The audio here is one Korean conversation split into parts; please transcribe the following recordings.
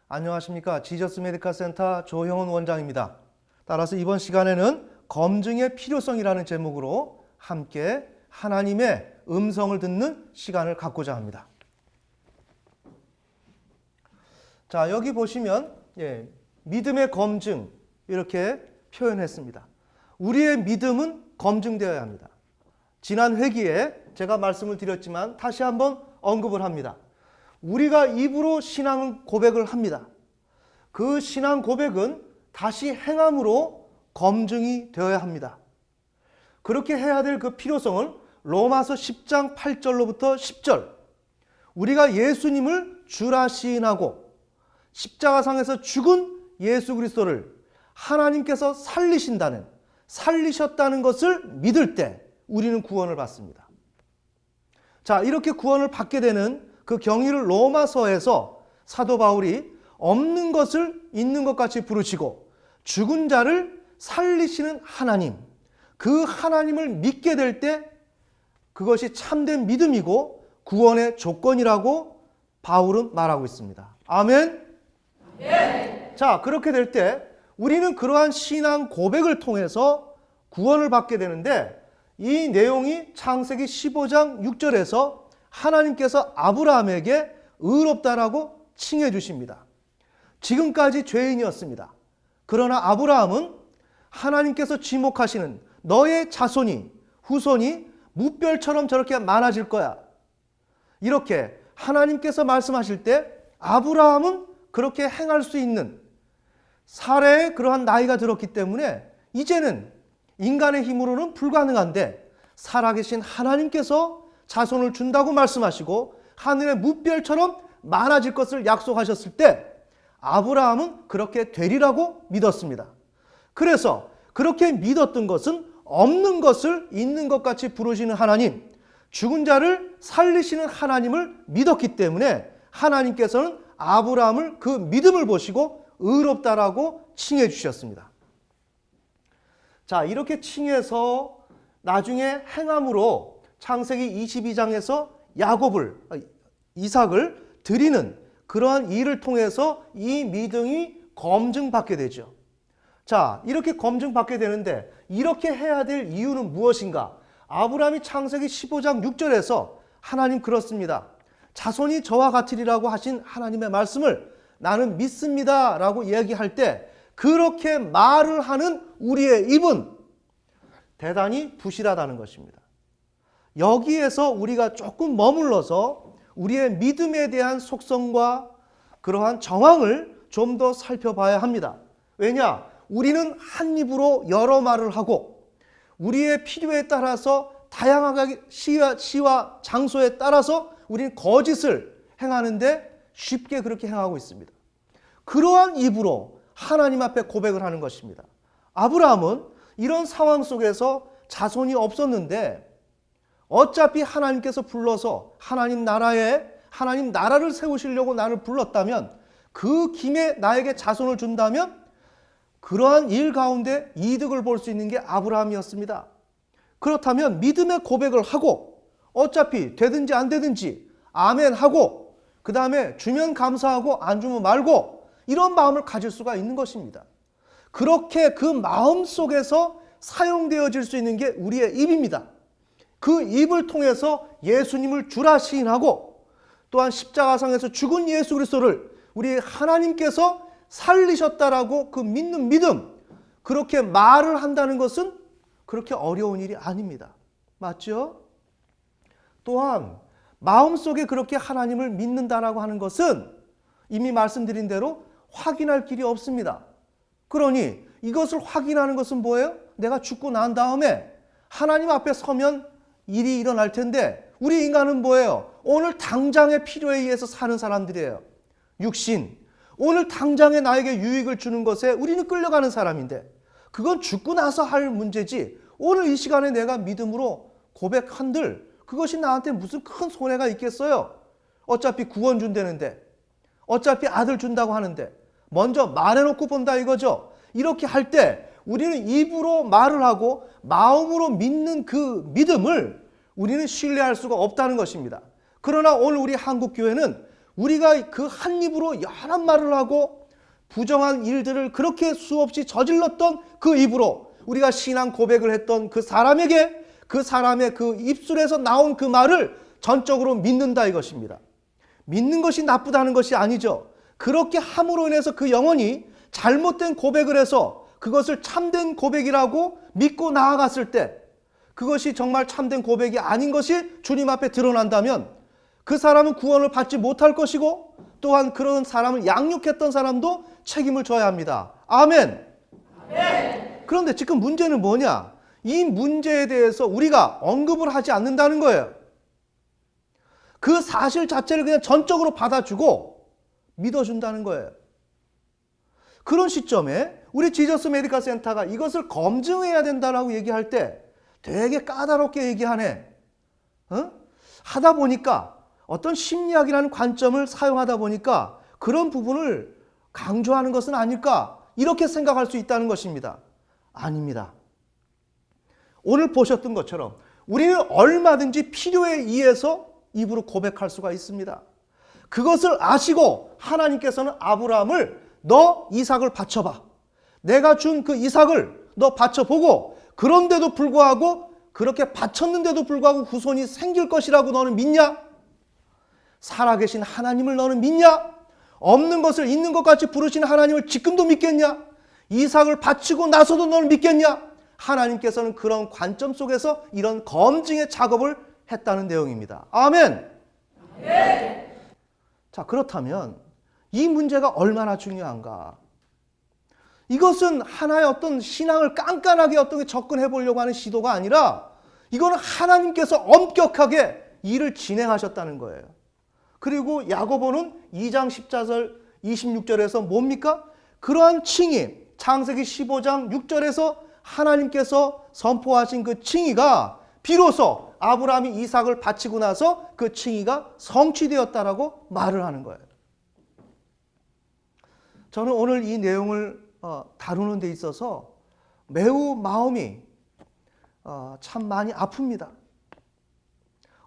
안녕하십니까. 지저스 메디컬 센터 조형훈 원장입니다. 따라서 이번 시간에는 검증의 필요성이라는 제목으로 함께 하나님의 음성을 듣는 시간을 갖고자 합니다. 자, 여기 보시면 믿음의 검증 이렇게 표현했습니다. 우리의 믿음은 검증되어야 합니다. 지난 회기에 제가 말씀을 드렸지만 다시 한번 언급을 합니다. 우리가 입으로 신앙 고백을 합니다. 그 신앙 고백은 다시 행함으로 검증이 되어야 합니다. 그렇게 해야 될 그 필요성을 로마서 10장 8절로부터 10절, 우리가 예수님을 주라 시인하고 십자가상에서 죽은 예수 그리스도를 하나님께서 살리셨다는 것을 믿을 때 우리는 구원을 받습니다. 자, 이렇게 구원을 받게 되는 그 경위를 로마서에서 사도 바울이 없는 것을 있는 것 같이 부르시고 죽은 자를 살리시는 하나님, 그 하나님을 믿게 될 때 그것이 참된 믿음이고 구원의 조건이라고 바울은 말하고 있습니다. 아멘? 네. 자, 그렇게 될 때 우리는 그러한 신앙 고백을 통해서 구원을 받게 되는데, 이 내용이 창세기 15장 6절에서 하나님께서 아브라함에게 의롭다라고 칭해 주십니다. 지금까지 죄인이었습니다. 그러나 아브라함은 하나님께서 지목하시는 너의 자손이, 후손이 무별처럼 저렇게 많아질 거야, 이렇게 하나님께서 말씀하실 때 아브라함은 그렇게 행할 수 있는 사례의 그러한 나이가 들었기 때문에 이제는 인간의 힘으로는 불가능한데 살아계신 하나님께서 자손을 준다고 말씀하시고 하늘의 무별처럼 많아질 것을 약속하셨을 때 아브라함은 그렇게 되리라고 믿었습니다. 그래서 그렇게 믿었던 것은 없는 것을 있는 것 같이 부르시는 하나님, 죽은 자를 살리시는 하나님을 믿었기 때문에 하나님께서는 아브라함을 그 믿음을 보시고 의롭다라고 칭해 주셨습니다. 자, 이렇게 칭해서 나중에 행함으로 창세기 22장에서 이삭을 드리는 그러한 일을 통해서 이 믿음이 검증받게 되죠. 자, 이렇게 검증받게 되는데 이렇게 해야 될 이유는 무엇인가? 아브라함이 창세기 15장 6절에서 하나님 그렇습니다. 자손이 저와 같으리라고 하신 하나님의 말씀을 나는 믿습니다 라고 이야기할 때 그렇게 말을 하는 우리의 입은 대단히 부실하다는 것입니다. 여기에서 우리가 조금 머물러서 우리의 믿음에 대한 속성과 그러한 정황을 좀 더 살펴봐야 합니다. 왜냐? 우리는 한 입으로 여러 말을 하고 우리의 필요에 따라서 다양하게 시와 장소에 따라서 우리는 거짓을 행하는데 쉽게 그렇게 행하고 있습니다. 그러한 입으로 하나님 앞에 고백을 하는 것입니다. 아브라함은 이런 상황 속에서 자손이 없었는데 어차피 하나님께서 불러서 하나님 나라를 세우시려고 나를 불렀다면 그 김에 나에게 자손을 준다면 그러한 일 가운데 이득을 볼 수 있는 게 아브라함이었습니다. 그렇다면 믿음의 고백을 하고 어차피 되든지 안 되든지 아멘 하고 그 다음에 주면 감사하고 안 주면 말고 이런 마음을 가질 수가 있는 것입니다. 그렇게 그 마음 속에서 사용되어질 수 있는 게 우리의 입입니다. 그 입을 통해서 예수님을 주라 시인하고 또한 십자가상에서 죽은 예수 그리스도를 우리 하나님께서 살리셨다라고 그 믿는 믿음, 그렇게 말을 한다는 것은 그렇게 어려운 일이 아닙니다. 맞죠? 또한 마음속에 그렇게 하나님을 믿는다라고 하는 것은 이미 말씀드린 대로 확인할 길이 없습니다. 그러니 이것을 확인하는 것은 뭐예요? 내가 죽고 난 다음에 하나님 앞에 서면 일이 일어날 텐데 우리 인간은 뭐예요? 오늘 당장의 필요에 의해서 사는 사람들이에요. 육신, 오늘 당장에 나에게 유익을 주는 것에 우리는 끌려가는 사람인데 그건 죽고 나서 할 문제지 오늘 이 시간에 내가 믿음으로 고백한들 그것이 나한테 무슨 큰 손해가 있겠어요? 어차피 구원 준다는데, 어차피 아들 준다고 하는데 먼저 말해놓고 본다 이거죠. 이렇게 할 때 우리는 입으로 말을 하고 마음으로 믿는 그 믿음을 우리는 신뢰할 수가 없다는 것입니다. 그러나 오늘 우리 한국교회는 우리가 그 한 입으로 연한 말을 하고 부정한 일들을 그렇게 수없이 저질렀던 그 입으로 우리가 신앙 고백을 했던 그 사람에게 그 사람의 그 입술에서 나온 그 말을 전적으로 믿는다 이것입니다. 믿는 것이 나쁘다는 것이 아니죠. 그렇게 함으로 인해서 그 영혼이 잘못된 고백을 해서 그것을 참된 고백이라고 믿고 나아갔을 때 그것이 정말 참된 고백이 아닌 것이 주님 앞에 드러난다면 그 사람은 구원을 받지 못할 것이고 또한 그런 사람을 양육했던 사람도 책임을 져야 합니다. 아멘. 아멘. 그런데 지금 문제는 뭐냐? 이 문제에 대해서 우리가 언급을 하지 않는다는 거예요. 그 사실 자체를 그냥 전적으로 받아주고 믿어준다는 거예요. 그런 시점에 우리 지저스 메디컬 센터가 이것을 검증해야 된다라고 얘기할 때 되게 까다롭게 얘기하네. 하다 보니까 어떤 심리학이라는 관점을 사용하다 보니까 그런 부분을 강조하는 것은 아닐까 이렇게 생각할 수 있다는 것입니다. 아닙니다. 오늘 보셨던 것처럼 우리는 얼마든지 필요에 의해서 입으로 고백할 수가 있습니다. 그것을 아시고 하나님께서는 아브라함을 너 이삭을 바쳐봐. 내가 준 그 이삭을 너 바쳐보고 그런데도 불구하고 그렇게 바쳤는데도 불구하고 후손이 생길 것이라고 너는 믿냐? 살아계신 하나님을 너는 믿냐? 없는 것을 있는 것 같이 부르시는 하나님을 지금도 믿겠냐? 이삭을 바치고 나서도 너는 믿겠냐? 하나님께서는 그런 관점 속에서 이런 검증의 작업을 했다는 내용입니다. 아멘. 네. 자, 그렇다면 이 문제가 얼마나 중요한가? 이것은 하나의 어떤 신앙을 깐깐하게 어떻게 접근해 보려고 하는 시도가 아니라 이거는 하나님께서 엄격하게 일을 진행하셨다는 거예요. 그리고 야고보는 2장 10절 26절에서 뭡니까? 그러한 칭의, 창세기 15장 6절에서 하나님께서 선포하신 그 칭의가 비로소 아브라함이 이삭을 바치고 나서 그 칭의가 성취되었다라고 말을 하는 거예요. 저는 오늘 이 내용을 다루는 데 있어서 매우 마음이 참 많이 아픕니다.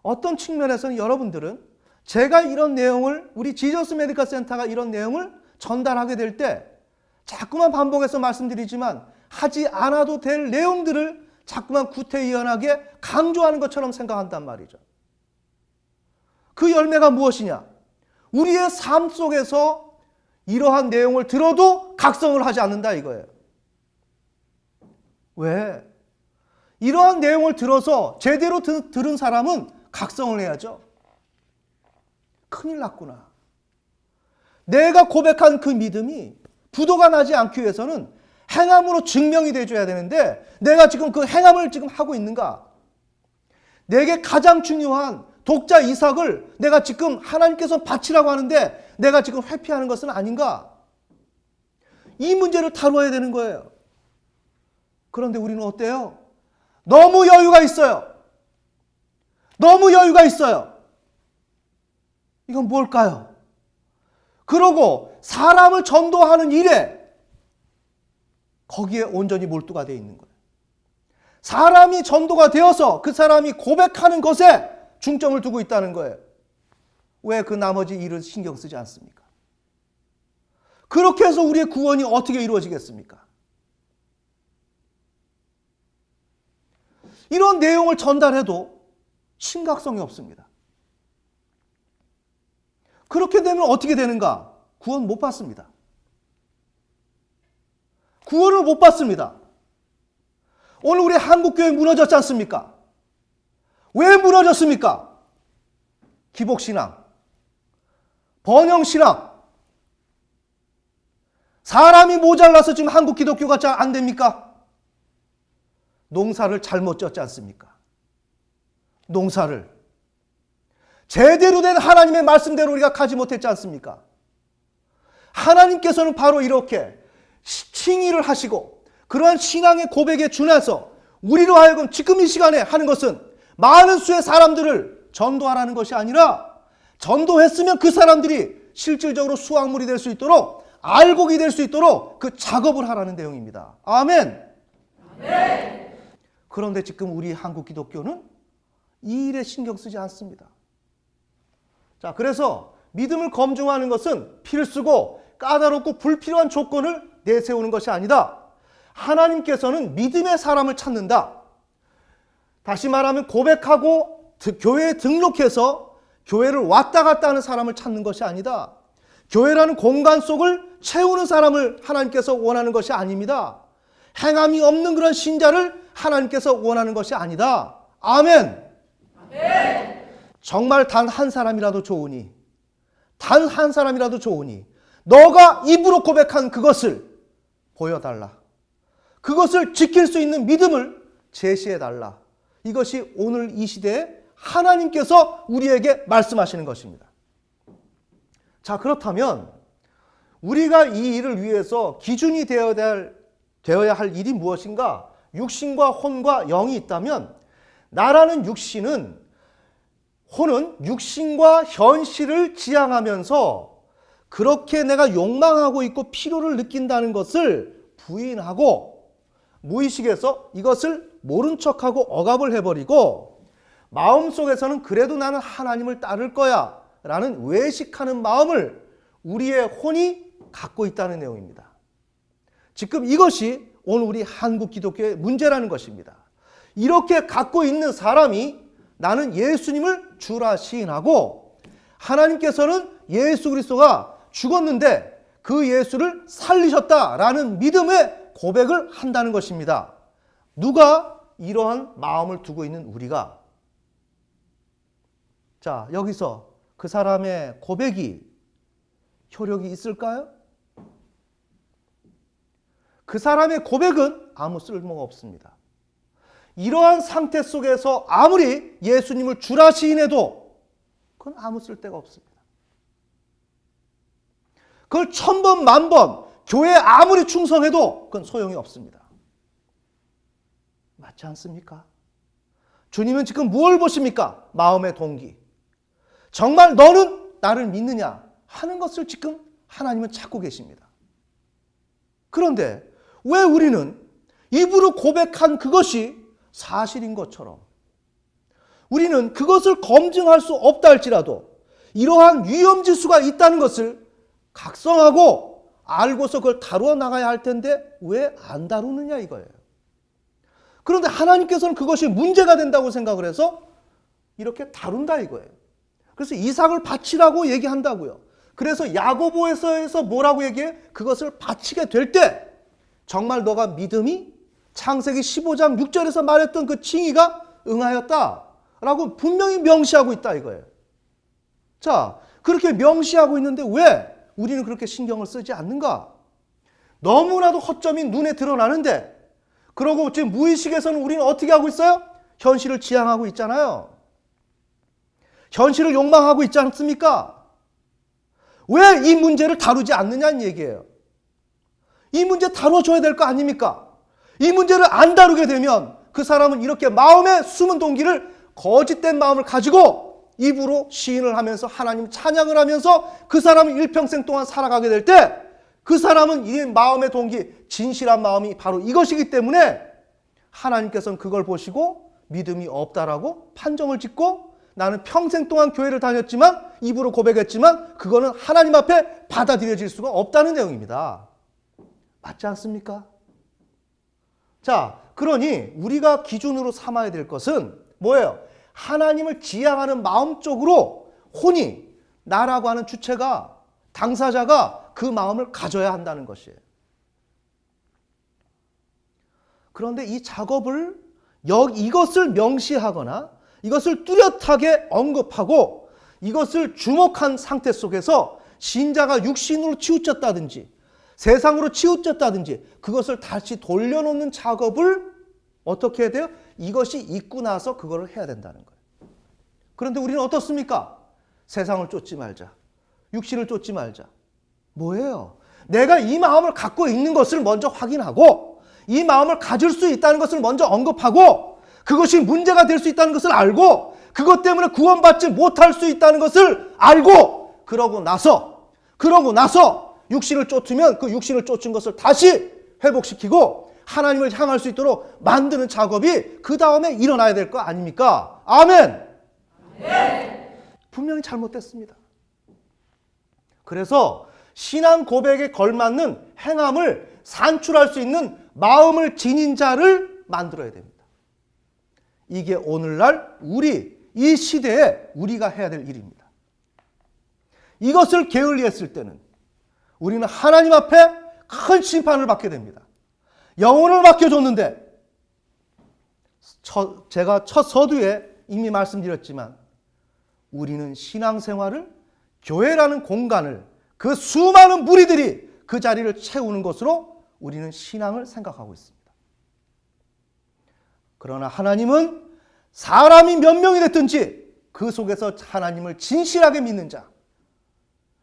어떤 측면에서는 여러분들은 제가 이런 내용을 우리 지저스 메디컬 센터가 이런 내용을 전달하게 될 때 자꾸만 반복해서 말씀드리지만 하지 않아도 될 내용들을 자꾸만 구태의연하게 강조하는 것처럼 생각한단 말이죠. 그 열매가 무엇이냐? 우리의 삶 속에서 이러한 내용을 들어도 각성을 하지 않는다 이거예요. 왜? 이러한 내용을 들어서 제대로 들은 사람은 각성을 해야죠. 큰일 났구나. 내가 고백한 그 믿음이 부도가 나지 않기 위해서는 행함으로 증명이 돼줘야 되는데 내가 지금 그 행함을 지금 하고 있는가? 내게 가장 중요한 독자 이삭을 내가 지금 하나님께서 바치라고 하는데 내가 지금 회피하는 것은 아닌가? 이 문제를 다루어야 되는 거예요. 그런데 우리는 어때요? 너무 여유가 있어요. 너무 여유가 있어요. 이건 뭘까요? 그러고 사람을 전도하는 일에 거기에 온전히 몰두가 되어 있는 거예요. 사람이 전도가 되어서 그 사람이 고백하는 것에 중점을 두고 있다는 거예요. 왜 그 나머지 일을 신경 쓰지 않습니까? 그렇게 해서 우리의 구원이 어떻게 이루어지겠습니까? 이런 내용을 전달해도 심각성이 없습니다. 그렇게 되면 어떻게 되는가? 구원 못 받습니다. 구원을 못 받습니다. 오늘 우리 한국교회 무너졌지 않습니까? 왜 무너졌습니까? 기복신앙, 번영신앙, 사람이 모자라서 지금 한국 기독교가 잘 안 됩니까? 농사를 잘못 졌지 않습니까? 농사를 제대로 된 하나님의 말씀대로 우리가 가지 못했지 않습니까? 하나님께서는 바로 이렇게 칭의를 하시고 그러한 신앙의 고백에 준해서 우리로 하여금 지금 이 시간에 하는 것은 많은 수의 사람들을 전도하라는 것이 아니라 전도했으면 그 사람들이 실질적으로 수확물이 될 수 있도록 알곡이 될 수 있도록 그 작업을 하라는 내용입니다. 아멘. 아멘. 그런데 지금 우리 한국 기독교는 이 일에 신경 쓰지 않습니다. 자, 그래서 믿음을 검증하는 것은 필수고 까다롭고 불필요한 조건을 내세우는 것이 아니다. 하나님께서는 믿음의 사람을 찾는다. 다시 말하면 고백하고 교회에 등록해서 교회를 왔다 갔다 하는 사람을 찾는 것이 아니다. 교회라는 공간 속을 채우는 사람을 하나님께서 원하는 것이 아닙니다. 행함이 없는 그런 신자를 하나님께서 원하는 것이 아니다. 아멘. 아멘. 정말 단 한 사람이라도 좋으니, 단 한 사람이라도 좋으니 너가 입으로 고백한 그것을 보여달라. 그것을 지킬 수 있는 믿음을 제시해달라. 이것이 오늘 이 시대에 하나님께서 우리에게 말씀하시는 것입니다. 자, 그렇다면 우리가 이 일을 위해서 기준이 되어야 할 일이 무엇인가? 육신과 혼과 영이 있다면 나라는 혼은 육신과 현실을 지향하면서 그렇게 내가 욕망하고 있고 필요를 느낀다는 것을 부인하고 무의식에서 이것을 모른 척하고 억압을 해버리고 마음속에서는 그래도 나는 하나님을 따를 거야 라는 외식하는 마음을 우리의 혼이 갖고 있다는 내용입니다. 지금 이것이 오늘 우리 한국 기독교의 문제라는 것입니다. 이렇게 갖고 있는 사람이 나는 예수님을 주라 시인하고 하나님께서는 예수 그리스도가 죽었는데 그 예수를 살리셨다라는 믿음의 고백을 한다는 것입니다. 누가 이러한 마음을 두고 있는 우리가? 자, 여기서 그 사람의 고백이 효력이 있을까요? 그 사람의 고백은 아무 쓸모가 없습니다. 이러한 상태 속에서 아무리 예수님을 주라 시인해도 그건 아무 쓸데가 없습니다. 그걸 1000번, 10,000번 교회에 아무리 충성해도 그건 소용이 없습니다. 맞지 않습니까? 주님은 지금 무엇을 보십니까? 마음의 동기. 정말 너는 나를 믿느냐 하는 것을 지금 하나님은 찾고 계십니다. 그런데 왜 우리는 입으로 고백한 그것이 사실인 것처럼 우리는 그것을 검증할 수 없다 할지라도 이러한 위험지수가 있다는 것을 각성하고 알고서 그걸 다루어 나가야 할 텐데 왜 안 다루느냐 이거예요. 그런데 하나님께서는 그것이 문제가 된다고 생각을 해서 이렇게 다룬다 이거예요. 그래서 이삭을 바치라고 얘기한다고요. 그래서 야고보에서 뭐라고 얘기해? 그것을 바치게 될 때 정말 너가 믿음이 창세기 15장 6절에서 말했던 그 칭의가 응하였다라고 분명히 명시하고 있다 이거예요. 자, 그렇게 명시하고 있는데 왜 우리는 그렇게 신경을 쓰지 않는가? 너무나도 허점이 눈에 드러나는데 그러고 지금 무의식에서는 우리는 어떻게 하고 있어요? 현실을 지향하고 있잖아요. 현실을 욕망하고 있지 않습니까? 왜 이 문제를 다루지 않느냐는 얘기예요. 이 문제 다뤄줘야 될 거 아닙니까? 이 문제를 안 다루게 되면 그 사람은 이렇게 마음의 숨은 동기를 거짓된 마음을 가지고 입으로 시인을 하면서 하나님 찬양을 하면서 그 사람은 일평생 동안 살아가게 될 때 그 사람은 이 마음의 동기, 진실한 마음이 바로 이것이기 때문에 하나님께서는 그걸 보시고 믿음이 없다라고 판정을 짓고 나는 평생 동안 교회를 다녔지만 입으로 고백했지만 그거는 하나님 앞에 받아들여질 수가 없다는 내용입니다. 맞지 않습니까? 자, 그러니 우리가 기준으로 삼아야 될 것은 뭐예요? 하나님을 지향하는 마음 쪽으로 혼이 나라고 하는 주체가 당사자가 그 마음을 가져야 한다는 것이에요. 그런데 이 작업을 이것을 명시하거나 이것을 뚜렷하게 언급하고 이것을 주목한 상태 속에서 신자가 육신으로 치우쳤다든지 세상으로 치우쳤다든지 그것을 다시 돌려놓는 작업을 어떻게 해야 돼요? 이것이 있고 나서 그걸 해야 된다는 거예요. 그런데 우리는 어떻습니까? 세상을 쫓지 말자. 육신을 쫓지 말자. 뭐예요? 내가 이 마음을 갖고 있는 것을 먼저 확인하고 이 마음을 가질 수 있다는 것을 먼저 언급하고 그것이 문제가 될 수 있다는 것을 알고 그것 때문에 구원받지 못할 수 있다는 것을 알고 그러고 나서 육신을 쫓으면 그 육신을 쫓은 것을 다시 회복시키고 하나님을 향할 수 있도록 만드는 작업이 그 다음에 일어나야 될 거 아닙니까? 아멘! 네. 분명히 잘못됐습니다. 그래서 신앙 고백에 걸맞는 행함을 산출할 수 있는 마음을 지닌 자를 만들어야 됩니다. 이게 오늘날 이 시대에 우리가 해야 될 일입니다. 이것을 게을리했을 때는 우리는 하나님 앞에 큰 심판을 받게 됩니다. 영혼을 맡겨줬는데, 제가 첫 서두에 이미 말씀드렸지만 우리는 신앙생활을, 교회라는 공간을, 그 수많은 무리들이 그 자리를 채우는 것으로 우리는 신앙을 생각하고 있습니다. 그러나 하나님은 사람이 몇 명이 됐든지 그 속에서 하나님을 진실하게 믿는 자,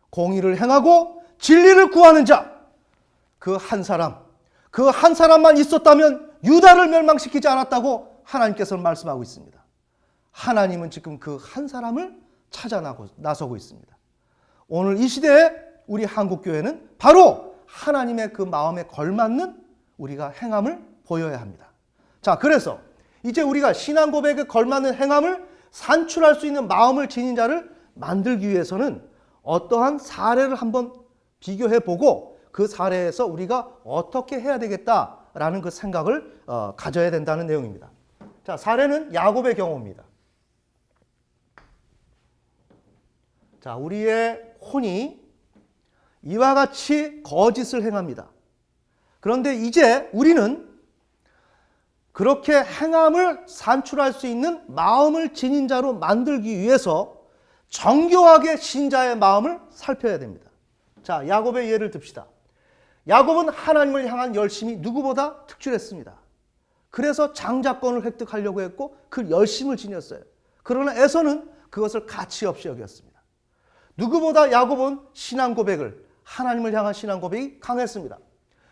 공의를 행하고 진리를 구하는 자, 그 한 사람만 있었다면 유다를 멸망시키지 않았다고 하나님께서는 말씀하고 있습니다. 하나님은 지금 그 한 사람을 찾아 나서고 있습니다. 오늘 이 시대에 우리 한국교회는 바로 하나님의 그 마음에 걸맞는 우리가 행함을 보여야 합니다. 자, 그래서 이제 우리가 신앙 고백에 걸맞는 행함을 산출할 수 있는 마음을 지닌 자를 만들기 위해서는 어떠한 사례를 한번 비교해 보고 그 사례에서 우리가 어떻게 해야 되겠다라는 그 생각을 가져야 된다는 내용입니다. 자, 사례는 야곱의 경우입니다. 자, 우리의 혼이 이와 같이 거짓을 행합니다. 그런데 이제 우리는 그렇게 행함을 산출할 수 있는 마음을 지닌 자로 만들기 위해서 정교하게 신자의 마음을 살펴야 됩니다. 자, 야곱의 예를 듭시다. 야곱은 하나님을 향한 열심이 누구보다 특출했습니다. 그래서 장자권을 획득하려고 했고 그 열심을 지녔어요. 그러나 에서는 그것을 가치 없이 여겼습니다. 누구보다 야곱은 신앙 고백을, 하나님을 향한 신앙 고백이 강했습니다.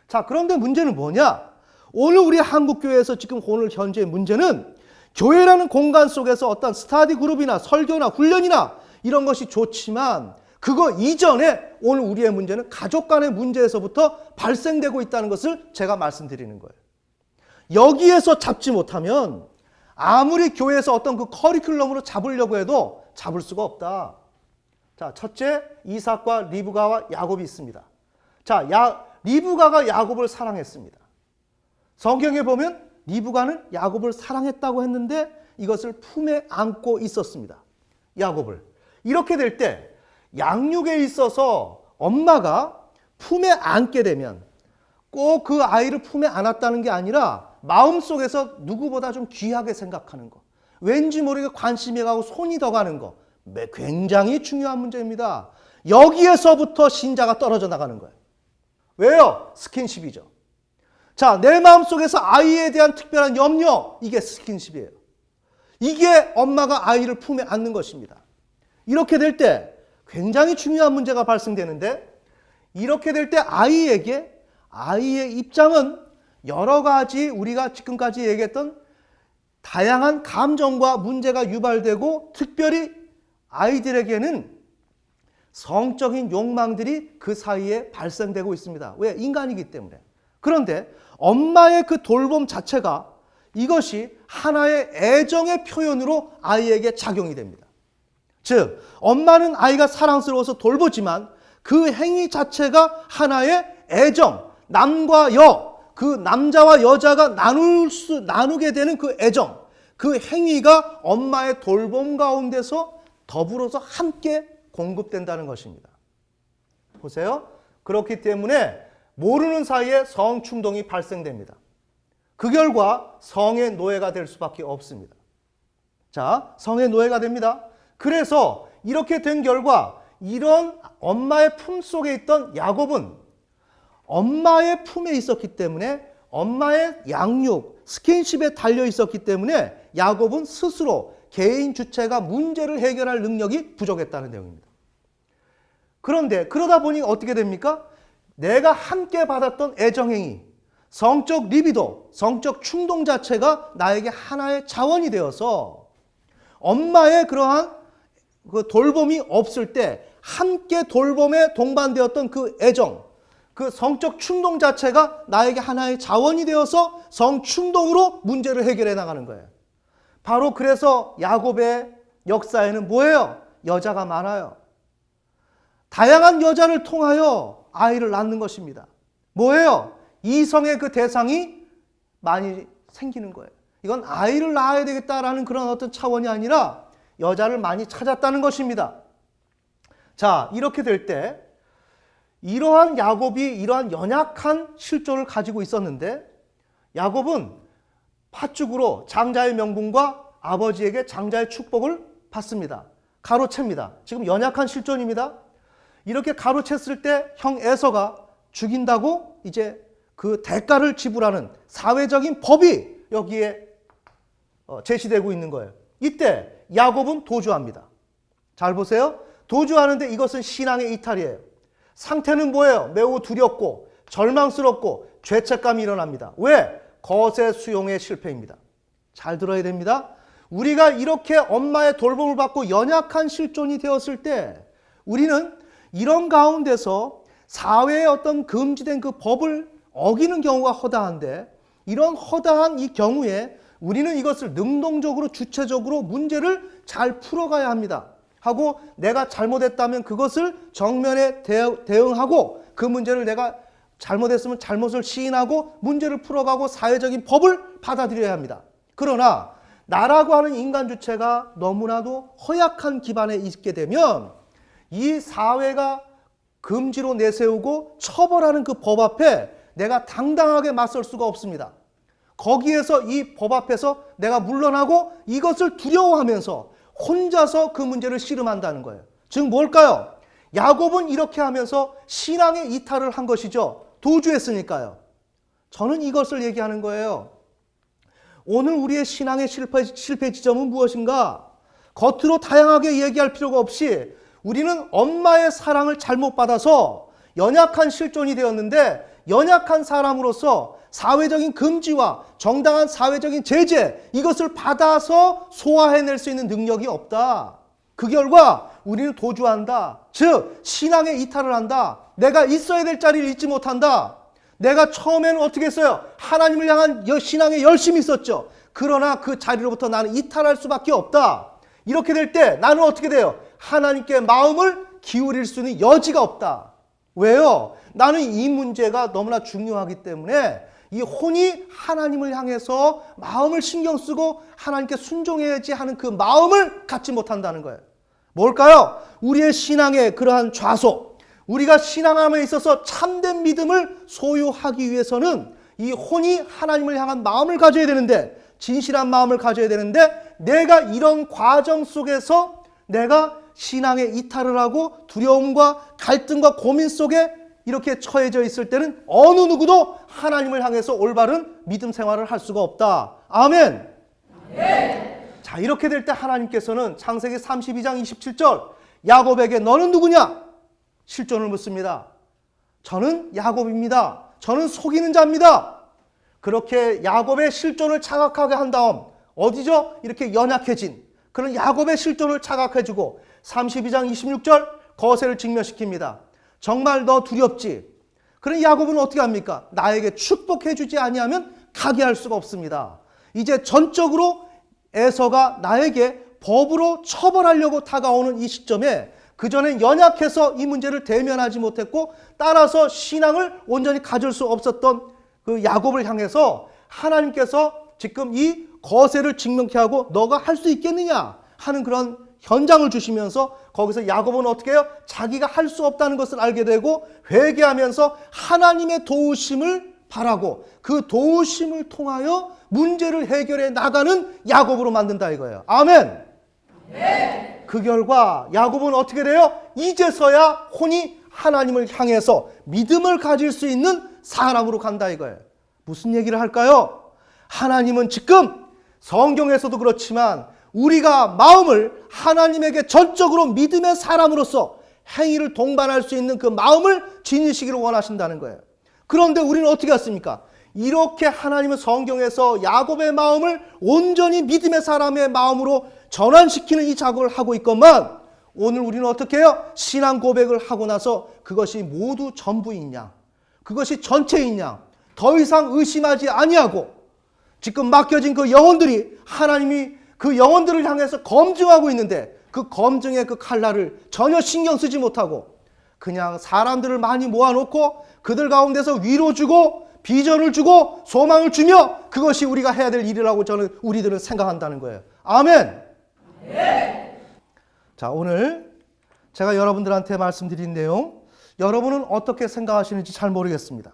자, 그런데 문제는 뭐냐? 오늘 우리 한국교회에서 지금 오늘 현재의 문제는 교회라는 공간 속에서 어떤 스터디 그룹이나 설교나 훈련이나 이런 것이 좋지만 그거 이전에 오늘 우리의 문제는 가족 간의 문제에서부터 발생되고 있다는 것을 제가 말씀드리는 거예요. 여기에서 잡지 못하면 아무리 교회에서 어떤 그 커리큘럼으로 잡으려고 해도 잡을 수가 없다. 자, 첫째, 이삭과 리브가와 야곱이 있습니다. 자, 리브가가 야곱을 사랑했습니다. 성경에 보면 리브가는 야곱을 사랑했다고 했는데 이것을 품에 안고 있었습니다. 야곱을. 이렇게 될 때 양육에 있어서 엄마가 품에 안게 되면 꼭 그 아이를 품에 안았다는 게 아니라 마음속에서 누구보다 좀 귀하게 생각하는 거, 왠지 모르게 관심이 가고 손이 더 가는 거, 굉장히 중요한 문제입니다. 여기에서부터 신자가 떨어져 나가는 거예요. 왜요? 스킨십이죠. 자, 내 마음속에서 아이에 대한 특별한 염려, 이게 스킨십이에요. 이게 엄마가 아이를 품에 안는 것입니다. 이렇게 될 때 굉장히 중요한 문제가 발생되는데, 이렇게 될 때 아이의 입장은 여러 가지 우리가 지금까지 얘기했던 다양한 감정과 문제가 유발되고, 특별히 아이들에게는 성적인 욕망들이 그 사이에 발생되고 있습니다. 왜? 인간이기 때문에. 그런데 엄마의 그 돌봄 자체가 이것이 하나의 애정의 표현으로 아이에게 작용이 됩니다. 즉, 엄마는 아이가 사랑스러워서 돌보지만 그 행위 자체가 하나의 애정, 남과 여, 그 남자와 여자가 나누게 되는 그 애정, 그 행위가 엄마의 돌봄 가운데서 더불어서 함께 공급된다는 것입니다. 보세요. 그렇기 때문에 모르는 사이에 성충동이 발생됩니다. 그 결과 성의 노예가 될 수밖에 없습니다. 자, 성의 노예가 됩니다. 그래서 이렇게 된 결과 이런 엄마의 품 속에 있던 야곱은 엄마의 품에 있었기 때문에, 엄마의 양육, 스킨십에 달려 있었기 때문에 야곱은 스스로 개인 주체가 문제를 해결할 능력이 부족했다는 내용입니다. 그런데 그러다 보니 어떻게 됩니까? 내가 함께 받았던 애정행위, 성적 리비도, 성적 충동 자체가 나에게 하나의 자원이 되어서 엄마의 그러한 그 돌봄이 없을 때 함께 돌봄에 동반되었던 그 애정, 그 성적 충동 자체가 나에게 하나의 자원이 되어서 성충동으로 문제를 해결해 나가는 거예요. 바로 그래서 야곱의 역사에는 뭐예요? 여자가 많아요. 다양한 여자를 통하여 아이를 낳는 것입니다. 뭐예요? 이성의 그 대상이 많이 생기는 거예요. 이건 아이를 낳아야 되겠다라는 그런 어떤 차원이 아니라 여자를 많이 찾았다는 것입니다. 자, 이렇게 될 때 이러한 야곱이 이러한 연약한 실존을 가지고 있었는데 야곱은 팥죽으로 장자의 명분과 아버지에게 장자의 축복을 받습니다. 가로챕니다. 지금 연약한 실존입니다. 이렇게 가로챘을 때 형 에서가 죽인다고 이제 그 대가를 지불하는 사회적인 법이 여기에 제시되고 있는 거예요. 이때 야곱은 도주합니다. 잘 보세요. 도주하는데 이것은 신앙의 이탈이에요. 상태는 뭐예요? 매우 두렵고 절망스럽고 죄책감이 일어납니다. 왜? 거세 수용의 실패입니다. 잘 들어야 됩니다. 우리가 이렇게 엄마의 돌봄을 받고 연약한 실존이 되었을 때 우리는 이런 가운데서 사회의 어떤 금지된 그 법을 어기는 경우가 허다한데 이런 허다한 이 경우에 우리는 이것을 능동적으로 주체적으로 문제를 잘 풀어가야 합니다. 하고 내가 잘못했다면 그것을 정면에 대응하고 그 문제를 내가 잘못했으면 잘못을 시인하고 문제를 풀어가고 사회적인 법을 받아들여야 합니다. 그러나 나라고 하는 인간 주체가 너무나도 허약한 기반에 있게 되면 이 사회가 금지로 내세우고 처벌하는 그 법 앞에 내가 당당하게 맞설 수가 없습니다. 거기에서 이 법 앞에서 내가 물러나고 이것을 두려워하면서 혼자서 그 문제를 씨름한다는 거예요. 즉 뭘까요? 야곱은 이렇게 하면서 신앙의 이탈을 한 것이죠. 도주했으니까요. 저는 이것을 얘기하는 거예요. 오늘 우리의 신앙의 실패 지점은 무엇인가? 겉으로 다양하게 얘기할 필요가 없이 우리는 엄마의 사랑을 잘못 받아서 연약한 실존이 되었는데 연약한 사람으로서 사회적인 금지와 정당한 사회적인 제재 이것을 받아서 소화해낼 수 있는 능력이 없다. 그 결과 우리는 도주한다. 즉 신앙의 이탈을 한다. 내가 있어야 될 자리를 잊지 못한다. 내가 처음에는 어떻게 했어요? 하나님을 향한 신앙에 열심히 있었죠. 그러나 그 자리로부터 나는 이탈할 수밖에 없다. 이렇게 될 때 나는 어떻게 돼요? 하나님께 마음을 기울일 수 있는 여지가 없다. 왜요? 나는 이 문제가 너무나 중요하기 때문에 이 혼이 하나님을 향해서 마음을 신경 쓰고 하나님께 순종해야지 하는 그 마음을 갖지 못한다는 거예요. 뭘까요? 우리의 신앙의 그러한 좌소, 우리가 신앙함에 있어서 참된 믿음을 소유하기 위해서는 이 혼이 하나님을 향한 마음을 가져야 되는데 진실한 마음을 가져야 되는데 내가 이런 과정 속에서 내가 신앙의 이탈을 하고 두려움과 갈등과 고민 속에 이렇게 처해져 있을 때는 어느 누구도 하나님을 향해서 올바른 믿음 생활을 할 수가 없다. 아멘. 네. 자, 이렇게 될 때 하나님께서는 창세기 32장 27절 야곱에게 너는 누구냐? 실존을 묻습니다. 저는 야곱입니다. 저는 속이는 자입니다. 그렇게 야곱의 실존을 자각하게 한 다음 어디죠? 이렇게 연약해진 그런 야곱의 실존을 자각해주고 32장 26절 거세를 직면시킵니다. 정말 너 두렵지? 그런 야곱은 어떻게 합니까? 나에게 축복해주지 아니하면 가게 할 수가 없습니다. 이제 전적으로 에서가 나에게 법으로 처벌하려고 다가오는 이 시점에 그전엔 연약해서 이 문제를 대면하지 못했고 따라서 신앙을 온전히 가질 수 없었던 그 야곱을 향해서 하나님께서 지금 이 거세를 직면케 하고 너가 할 수 있겠느냐 하는 그런 현장을 주시면서 거기서 야곱은 어떻게 해요? 자기가 할 수 없다는 것을 알게 되고 회개하면서 하나님의 도우심을 바라고 그 도우심을 통하여 문제를 해결해 나가는 야곱으로 만든다 이거예요. 아멘. 네. 그 결과 야곱은 어떻게 돼요? 이제서야 혼이 하나님을 향해서 믿음을 가질 수 있는 사람으로 간다 이거예요. 무슨 얘기를 할까요? 하나님은 지금 성경에서도 그렇지만 우리가 마음을 하나님에게 전적으로 믿음의 사람으로서 행위를 동반할 수 있는 그 마음을 지니시기를 원하신다는 거예요. 그런데 우리는 어떻게 했습니까? 이렇게 하나님은 성경에서 야곱의 마음을 온전히 믿음의 사람의 마음으로 전환시키는 이 작업을 하고 있건만 오늘 우리는 어떻게 해요? 신앙 고백을 하고 나서 그것이 모두 전부이냐? 그것이 전체이냐? 더 이상 의심하지 아니하고 지금 맡겨진 그 영혼들이 하나님이 그 영혼들을 향해서 검증하고 있는데 그 검증의 그 칼날을 전혀 신경 쓰지 못하고 그냥 사람들을 많이 모아놓고 그들 가운데서 위로 주고 비전을 주고 소망을 주며 그것이 우리가 해야 될 일이라고 우리들은 생각한다는 거예요. 아멘. 자, 오늘 제가 여러분들한테 말씀드린 내용, 여러분은 어떻게 생각하시는지 잘 모르겠습니다.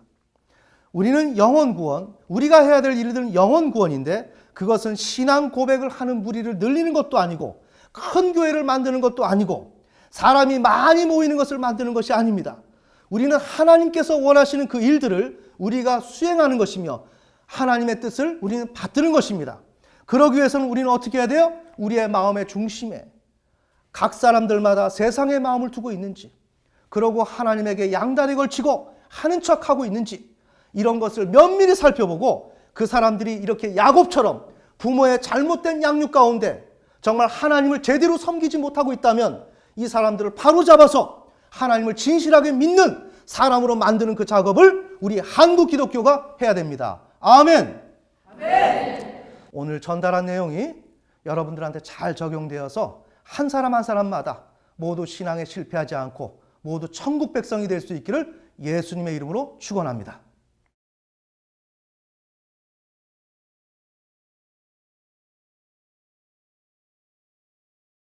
우리는 영혼 구원, 우리가 해야 될 일들은 영혼 구원인데 그것은 신앙 고백을 하는 무리를 늘리는 것도 아니고 큰 교회를 만드는 것도 아니고 사람이 많이 모이는 것을 만드는 것이 아닙니다. 우리는 하나님께서 원하시는 그 일들을 우리가 수행하는 것이며 하나님의 뜻을 우리는 받드는 것입니다. 그러기 위해서는 우리는 어떻게 해야 돼요? 우리의 마음의 중심에 각 사람들마다 세상의 마음을 두고 있는지, 그러고 하나님에게 양다리 걸치고 하는 척하고 있는지, 이런 것을 면밀히 살펴보고 그 사람들이 이렇게 야곱처럼 부모의 잘못된 양육 가운데 정말 하나님을 제대로 섬기지 못하고 있다면 이 사람들을 바로 잡아서 하나님을 진실하게 믿는 사람으로 만드는 그 작업을 우리 한국 기독교가 해야 됩니다. 아멘. 아멘. 오늘 전달한 내용이 여러분들한테 잘 적용되어서 한 사람 한 사람마다 모두 신앙에 실패하지 않고 모두 천국 백성이 될 수 있기를 예수님의 이름으로 축원합니다.